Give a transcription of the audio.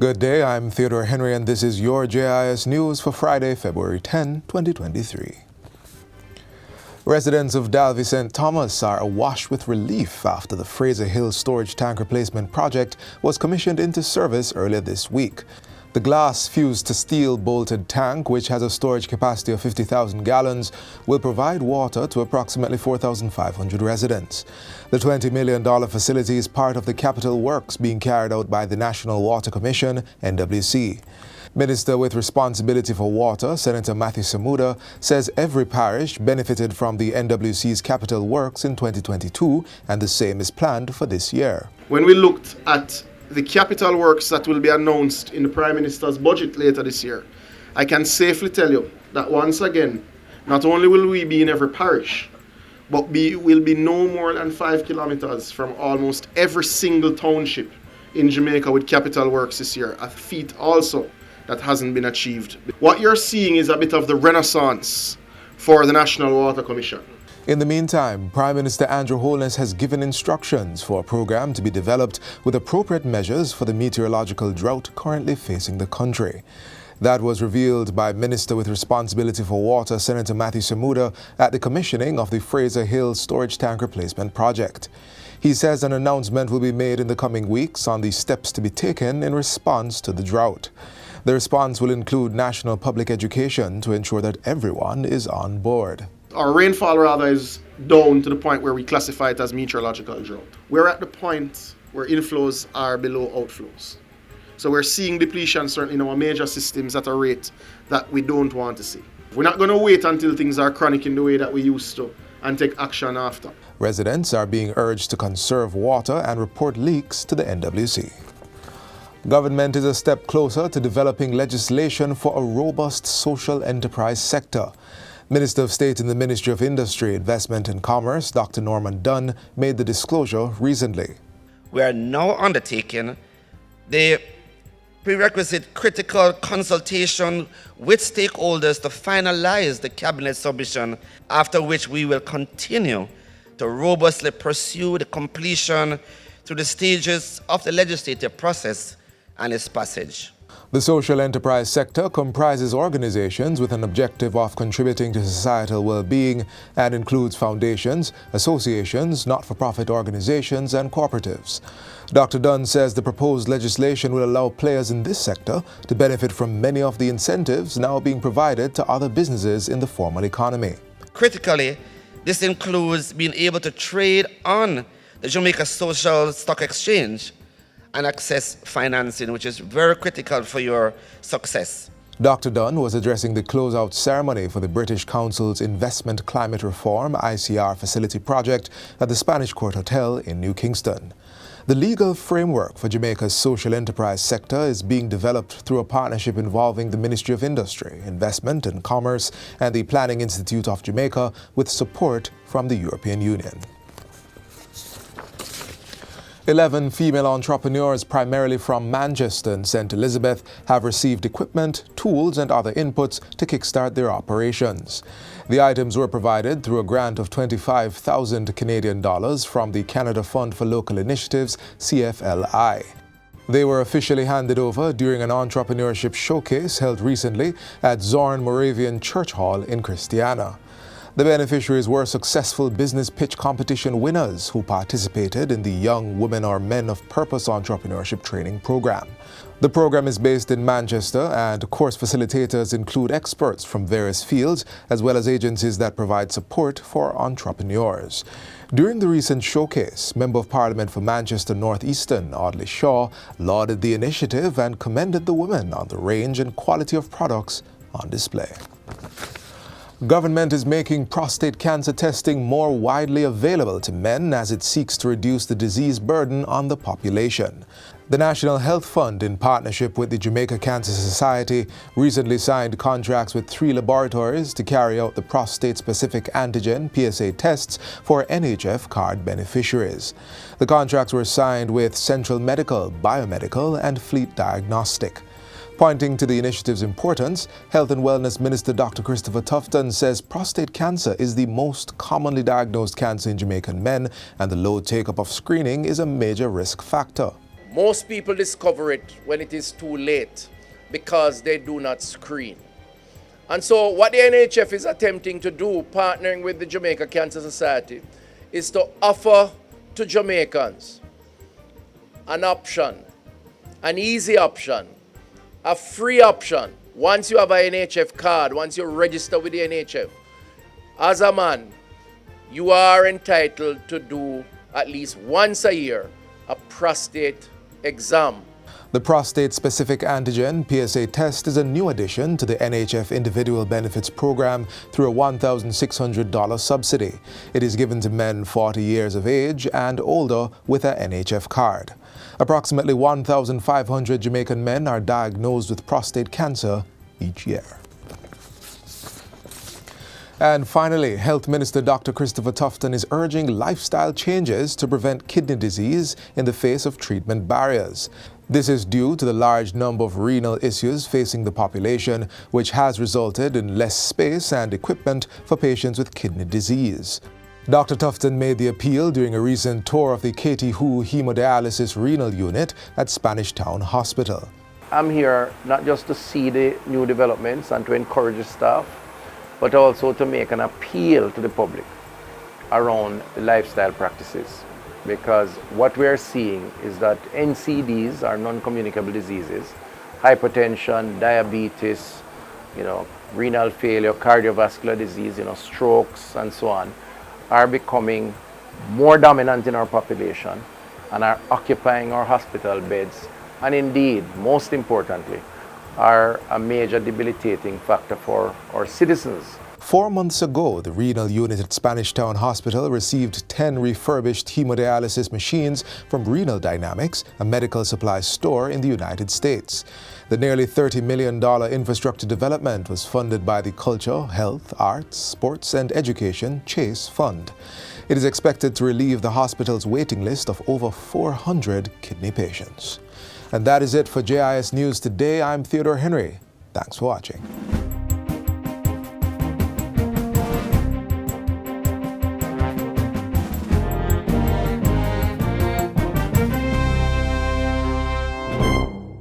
Good day, I'm Theodore Henry and this is your JIS News for Friday, February 10, 2023. Residents of Dalby St. Thomas are awash with relief after the Fraser Hill storage tank replacement project was commissioned into service earlier this week. The glass fused to steel bolted tank, which has a storage capacity of 50,000 gallons, will provide water to approximately 4,500 residents. The $20 million facility is part of the capital works being carried out by the National Water Commission, NWC. Minister with responsibility for water, Senator Matthew Samuda, says every parish benefited from the NWC's capital works in 2022 and the same is planned for this year. When we looked at the capital works that will be announced in the Prime Minister's budget later this year, I can safely tell you that once again, not only will we be in every parish, but we'll be no more than 5 kilometers from almost every single township in Jamaica with capital works this year, a feat also that hasn't been achieved. What you're seeing is a bit of the renaissance for the National Water Commission. In the meantime, Prime Minister Andrew Holness has given instructions for a program to be developed with appropriate measures for the meteorological drought currently facing the country. That was revealed by Minister with responsibility for water, Senator Matthew Samuda, at the commissioning of the Fraser Hill storage tank replacement project. He says an announcement will be made in the coming weeks on the steps to be taken in response to the drought. The response will include national public education to ensure that everyone is on board. Our rainfall rather is down to the point where we classify it as meteorological drought. We're at the point where inflows are below outflows. So we're seeing depletion certainly in our major systems at a rate that we don't want to see. We're not going to wait until things are chronic in the way that we used to and take action after. Residents are being urged to conserve water and report leaks to the NWC. Government is a step closer to developing legislation for a robust social enterprise sector. Minister of State in the Ministry of Industry, Investment and Commerce, Dr. Norman Dunn, made the disclosure recently. We are now undertaking the prerequisite critical consultation with stakeholders to finalize the Cabinet submission, after which we will continue to robustly pursue the completion through the stages of the legislative process and its passage. The social enterprise sector comprises organizations with an objective of contributing to societal well-being and includes foundations, associations, not-for-profit organizations, and cooperatives. Dr. Dunn says the proposed legislation will allow players in this sector to benefit from many of the incentives now being provided to other businesses in the formal economy. Critically, this includes being able to trade on the Jamaica Social Stock Exchange and access financing, which is very critical for your success. Dr. Dunn was addressing the closeout ceremony for the British Council's Investment Climate Reform (ICR) facility project at the Spanish Court Hotel in New Kingston. The legal framework for Jamaica's social enterprise sector is being developed through a partnership involving the Ministry of Industry, Investment and Commerce and the Planning Institute of Jamaica with support from the European Union. 11 female entrepreneurs, primarily from Manchester and St. Elizabeth, have received equipment, tools and other inputs to kickstart their operations. The items were provided through a grant of 25,000 Canadian dollars from the Canada Fund for Local Initiatives, CFLI. They were officially handed over during an entrepreneurship showcase held recently at Zorn Moravian Church Hall in Christiana. The beneficiaries were successful business pitch competition winners who participated in the Young Women or Men of Purpose Entrepreneurship Training Program. The program is based in Manchester and course facilitators include experts from various fields as well as agencies that provide support for entrepreneurs. During the recent showcase, Member of Parliament for Manchester North Eastern, Audley Shaw, lauded the initiative and commended the women on the range and quality of products on display. Government is making prostate cancer testing more widely available to men as it seeks to reduce the disease burden on the population. The National Health Fund, in partnership with the Jamaica Cancer Society, recently signed contracts with 3 laboratories to carry out the prostate-specific antigen PSA tests for NHF card beneficiaries. The contracts were signed with Central Medical, Biomedical, and Fleet Diagnostic. Pointing to the initiative's importance, Health and Wellness Minister Dr. Christopher Tufton says prostate cancer is the most commonly diagnosed cancer in Jamaican men and the low take-up of screening is a major risk factor. Most people discover it when it is too late because they do not screen. And so what the NHF is attempting to do, partnering with the Jamaica Cancer Society, is to offer to Jamaicans an option, an easy option, a free option. Once you have an NHF card, once you register with the NHF, as a man, you are entitled to do at least once a year a prostate exam. The prostate-specific antigen PSA test is a new addition to the NHF Individual Benefits Program through a $1,600 subsidy. It is given to men 40 years of age and older with an NHF card. Approximately 1,500 Jamaican men are diagnosed with prostate cancer each year. And finally, Health Minister Dr. Christopher Tufton is urging lifestyle changes to prevent kidney disease in the face of treatment barriers. This is due to the large number of renal issues facing the population, which has resulted in less space and equipment for patients with kidney disease. Dr. Tufton made the appeal during a recent tour of the Katie Hu Hemodialysis Renal Unit at Spanish Town Hospital. I'm here not just to see the new developments and to encourage the staff, but also to make an appeal to the public around the lifestyle practices. Because what we are seeing is that NCDs are non-communicable diseases, hypertension, diabetes, renal failure, cardiovascular disease, strokes and so on, are becoming more dominant in our population and are occupying our hospital beds, and indeed, most importantly, are a major debilitating factor for our citizens. 4 months ago, the renal unit at Spanish Town Hospital received 10 refurbished hemodialysis machines from Renal Dynamics, a medical supply store in the United States. The nearly $30 million infrastructure development was funded by the Culture, Health, Arts, Sports and Education JIS Fund. It is expected to relieve the hospital's waiting list of over 400 kidney patients. And that is it for JIS News Today. I'm Theodore Henry. Thanks for watching.